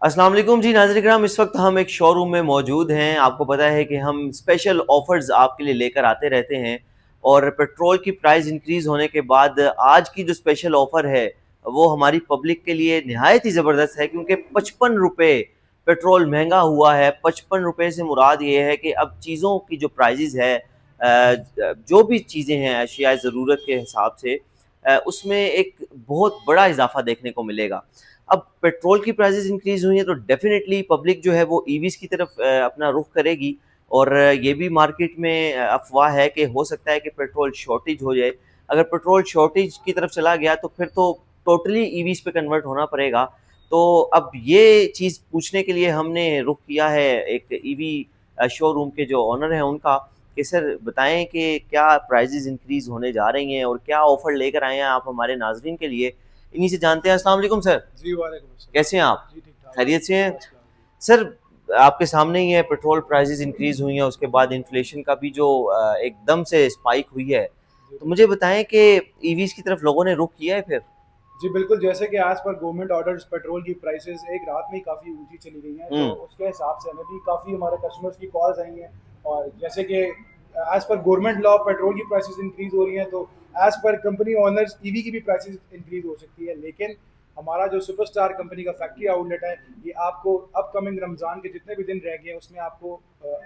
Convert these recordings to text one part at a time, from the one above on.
अस्सलाम वालेकुम जी नाज़रीन किराम, इस वक्त हम एक शोरूम में मौजूद हैं। आपको पता है कि हम स्पेशल ऑफ़र्स आपके लिए लेकर आते रहते हैं और पेट्रोल की प्राइस इंक्रीज़ होने के बाद आज की जो स्पेशल ऑफ़र है, वो हमारी पब्लिक के लिए निहायत ही ज़बरदस्त है क्योंकि 55 रुपए पेट्रोल महँगा हुआ है। 55 रुपए से मुराद ये है कि अब चीज़ों की जो प्राइसेज़ है जो भी चीज़ें हैं अशियाए ज़रूरत के हिसाब से उसमें एक बहुत बड़ा इज़ाफ़ा देखने को मिलेगा। अब पेट्रोल की प्राइसेस इंक्रीज़ हुई हैं तो डेफ़िनेटली पब्लिक जो है वो ईवीज़ की तरफ अपना रुख करेगी और ये भी मार्केट में अफ़वाह है कि हो सकता है कि पेट्रोल शॉर्टेज हो जाए। अगर पेट्रोल शॉर्टेज की तरफ चला गया तो फिर तो टोटली ईवीज़ पे कन्वर्ट होना पड़ेगा। तो अब ये चीज़ पूछने के लिए हमने रुख किया है एक ईवी शोरूम के जो ओनर हैं उनका कि सर बताएँ कि क्या प्राइसेस इंक्रीज़ होने जा रही हैं और क्या ऑफ़र लेकर आए हैं आप हमारे नाज़रीन के लिए? इन्हीं से जानते हैं। अस्सलाम वालेकुम सर। जी, वालेकुम अस्सलाम। कैसे हैं आप? जी, ठीक-ठाक। खैरियत से हैं? फर्स्ट क्लास जी। सर आपके सामने ही है पेट्रोल प्राइसेज़ इंक्रीज़ हुई हैं, उसके बाद इन्फ्लेशन का भी जो एकदम से स्पाइक हुई है। जी। तो मुझे बताएँ कि ईवीज़ की तरफ लोगों ने रुख किया है फिर? जी, बिल्कुल, जैसे कि as per government orders petrol की प्राइसेज़ एक रात में ही काफ़ी ऊँची चली गई हैं, तो हुँ, उसके हिसाब से हमें भी काफ़ी हमारे कस्टमर्स की कॉल्स आई हैं। और जैसे कि as per government law petrol की प्राइसेज़ इंक्रीज़ हो रही हैं, तो as per company owners EV की भी प्राइसेज़ इंक्रीज़ हो सकती है। लेकिन हमारा जो सुपरस्टार कंपनी का फैक्ट्री आउटलेट है, ये आपको अपकमिंग रमज़ान के जितने भी दिन रह गए हैं, उसमें आपको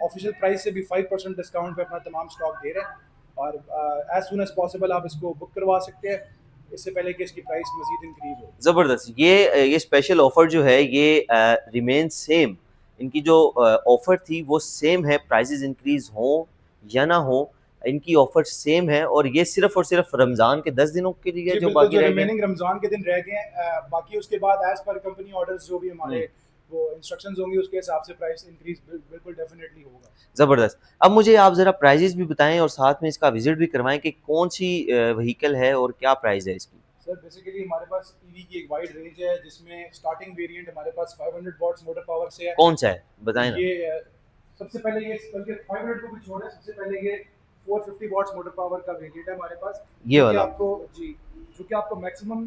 ऑफ़िशियल प्राइस से भी 5% डिस्काउंट पे अपना तमाम स्टॉक दे रहे हैं। और एज़ सून एज़ पॉसिबल आप इसको बुक करवा सकते हैं, इससे पहले कि इसकी प्राइस मज़ीद इंक्रीज़ हो। ज़बरदस्त। ये स्पेशल ऑफ़र जो है ये रिमेन सेम। इनकी जो ऑफ़र थी वो सेम है, प्राइसेज़ इंक्रीज़ हों या ना हों, इनकी ऑफ़र सेम है और ये सिर्फ़ और सिर्फ़ रमज़ान के 10 दिनों के लिए जी, जो बिल्कुल, बाकी जो रह गए हैं। रिमेनिंग रमज़ान के दिन रह गए हैं, बाकी उसके बाद एज़ पर कंपनी ऑर्डर्स जो भी हुँ। हमारे वो इंस्ट्रक्शंस होंगी, उसके हिसाब से प्राइस इंक्रीज़ बिल्कुल डेफ़िनेटली होगा। ज़बरदस्त। अब मुझे आप ज़रा प्राइज़ेज़ भी बताएँ और साथ में इसका विज़िट भी करवाएँ कि कौन-सी व्हीकल है और क्या प्राइस है इसकी? सर, बेसिकली हमारे पास ईवी की एक वाइड रेंज है, जिसमें स्टार्टिंग वेरिएंट हमारे पास 500 वॉट्स मोटर पावर से है। कौन-सा है? बताएँ ना। ये सबसे पहले ये बल्कि 500 को भी छोड़ें, सबसे पहले ये 450 वॉट्स मोटर पावर का वेरिएंट है हमारे पास, ये जो कि वाला? आपको जी, जो कि आपको maximum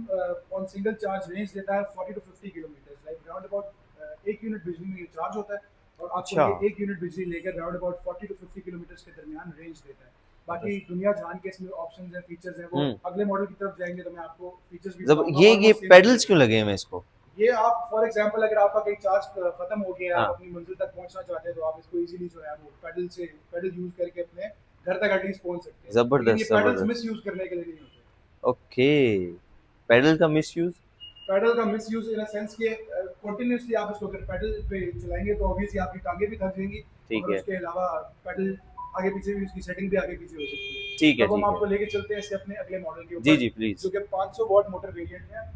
on single charge range देता है 40 to 50 kilometers, like round about 1 unit बिजली में ये चार्ज होता है और आपको अच्छा। ये 1 यूनिट बिजली लेकर राउंड अबाउट 40 टू 50 किलोमीटर्स के दरमियान रेंज देता है। बाकी ज़बरदस्त। दुनिया जान के इसमें ऑप्शंस हैं, फीचर्स हैं, वो हुँ। अगले मॉडल की तरफ जाएँगे तो मैं आपको फीचर्स भी ज़ब बताऊँगा, ये ऑलमोस्ट सेम पेडल्स फीचर्स क्यों हैं। लगे हुए हैं इसको? ये आप फॉर एग्जांपल अगर आपका कहीं चार्ज खत्म हो गया है, आप हाँ, अपनी मंजिल तक पहुंचना चाहते हैं, तो आप इसको इजीली जो है वो पैडल यूज करके अपने घर तक एटलीस्ट पहुंच सकते हैं। लेकिन ये ज़बरदस्त, पैडल्स ज़बरदस्त। मिस यूज करने के लिए नहीं होते। ओके। पेडल का मिसयूज़? पैडल का miss use in a sense के कंटिन्यूअसली आप इसको अगर पैडल पे चलाएंगे तो ऑब्वियसली आपकी टांगें भी थक जाएंगी, ठीक और है। उसके अलावा पैडल आगे पीछे भी उसकी सेटिंग भी आगे पीछे हो सकती है। ठीक तो है, अब हम ठीक है। आपको लेके चलते हैं इससे अपने अगले मॉडल के जी, ऊपर, जी, प्लीज़। जो कि 500 वॉट मोटर वेरिएंट है।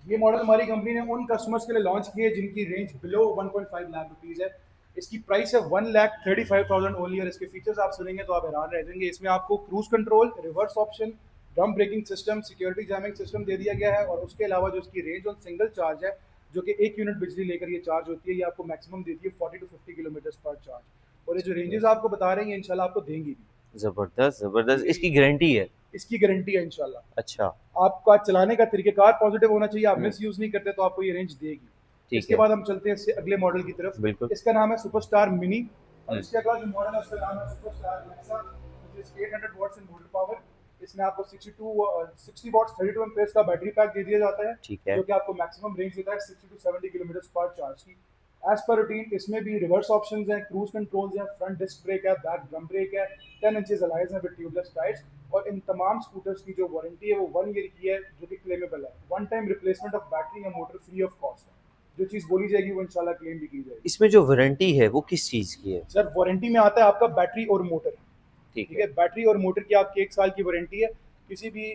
ये मॉडल हमारी कंपनी ने उन कस्टमर्स के लिए लॉन्च किए जिनकी रेंज बिलो 1.5 लाख रुपीज़ है। इसकी प्राइस है 1,35,000 ओनली, और इसके फीचर्स आप सुनेंगे तो आप हैरान रह जाएंगे। इसमें आपको cruise control, reverse option, drum braking system, security jamming system दे दिया गया है, और उसके अलावा जो इसकी रेंज ऑन सिंगल चार्ज है, जो कि 1 यूनिट बिजली लेकर ये चार्ज होती है, ये आपको मैक्सिमम देती है 40 टू 50 किलोमीटर पर चार्ज। और ये जो रेंजेस ज़बरदस्त, आपको बता रही हैं इंशाल्लाह आपको देंगी भी। ज़बरदस्त, ज़बरदस्त। क्योंकि इसकी गारंटी है? इसकी गारंटी है इंशाल्लाह। अच्छा। आपका चलाने का तरीक़ेकार पॉज़िटिव होना चाहिए, आप हुँ, मिस यूज़ नहीं करते तो आपको ये रेंज देगी। ठीक इसके है। बाद हम चलते हैं इससे अगले मॉडल की तरफ। बिल्कुल। इसका नाम है सुपरस्टार मिनी, और हुँ, इसके अगला जो मॉडल है उसका नाम है superstar Nexa, which is 800 watts in motor power. इसमें आपको 60 वॉट्स 32 एम्पेयर्स का बैटरी पैक दे दिया जाता है, ठीक है। जो कि आपको मैक्सिमम रेंज देता है 60 टू 70 किलोमीटर पर चार्ज की। एज पर रूटीन इसमें भी रिवर्स ऑप्शंस हैं, क्रूज कंट्रोल्स हैं, फ्रंट डिस्क ब्रेक है, बैक ड्रम ब्रेक है, 10 इंचेस अलॉयज हैं विद ट्यूबलेस टायर्स। और इन तमाम स्कूटर्स की जो वारंटी है वो 1 ईयर की है, जो कि क्लेमेबल है। One time replacement of battery या मोटर फ्री ऑफ कॉस्ट है। जो चीज़ बोली जाएगी वो इंशाल्लाह क्लेम भी की जाएगी। इसमें जो वारंटी है वो किस चीज़ की है? सर, वारंटी में आता है आपका बैटरी और मोटर। ठीक ठीक है। है, बैटरी और मोटर की आपकी 1 साल की वारंटी है। किसी भी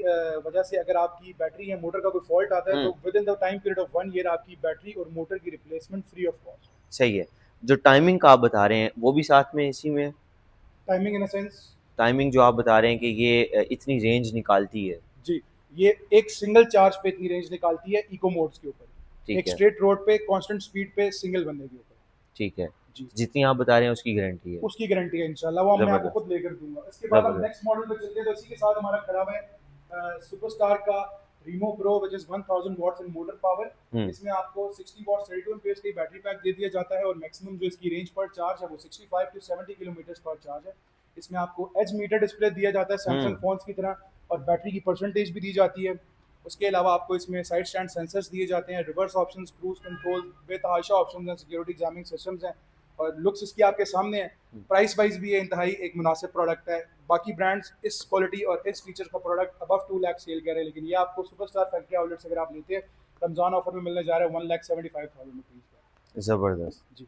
वजह से अगर आपकी बैटरी या मोटर का कोई फॉल्ट आता है, हुँ, तो with in the time period of 1 year आपकी बैटरी और मोटर की रिप्लेसमेंट फ्री ऑफ कॉस्ट। सही है। जो टाइमिंग का आप बता रहे हैं वो भी साथ में इसी में है? Timing in a sense? Timing जो आप बता रहे हैं कि ये इतनी रेंज निकालती है। जी, ये एक सिंगल चार्ज पे इतनी रेंज निकालती है इको मोड्स के ऊपर। ठीक एक है, स्ट्रेट रोड पे कांस्टेंट स्पीड पे सिंगल बंदे के ऊपर। ठीक है। जी, जितनी आप बता रहे हैं उसकी गारंटी है। उसकी गारंटी है इंशाल्लाह, वो मैं आपको ज़बरदस्त, खुद लेकर दूँगा। इसके बाद हम ज़बरदस्त। नेक्स्ट मॉडल पे चलते हैं, तो इसी के साथ हमारा खड़ा हुआ है सुपरस्टार का Remo pro which is 1000 watts in motor power. Hmm. इसमें आपको 60 वॉट 32 एम्पेयर्स की बैटरी पैक दे दिया जाता है और मैक्सिमम जो इसकी रेंज पर चार्ज है वो 65 टू 70 किलोमीटर पर चार्ज है। इसमें आपको एज मीटर डिस्प्ले दिया जाता है सैमसंग फोन्स की तरह, और बैटरी की परसेंटेज भी दी जाती है। उसके अलावा आपको इसमें साइड स्टैंड सेंसर्स दिए जाते हैं, रिवर्स ऑप्शंस, क्रूज कंट्रोल, बेतहाशा ऑप्शंस हैं, सिक्योरिटी एग्जामिंग सिस्टम्स हैं, और लुक्स इसकी आपके सामने है। प्राइस वाइज भी ये इंतहाई एक मुनासिब प्रोडक्ट है। बाकी ब्रांड्स इस क्वालिटी और इस फीचर का प्रोडक्ट अबव 2 लाख सेल कर रहे हैं, लेकिन ये आपको सुपरस्टार फैक्ट्री आउटलेट्स अगर आप लेते हैं रमजान ऑफर में मिलने जा रहा है 1,75,000 रुपीज़ का। जबरदस्त। जी।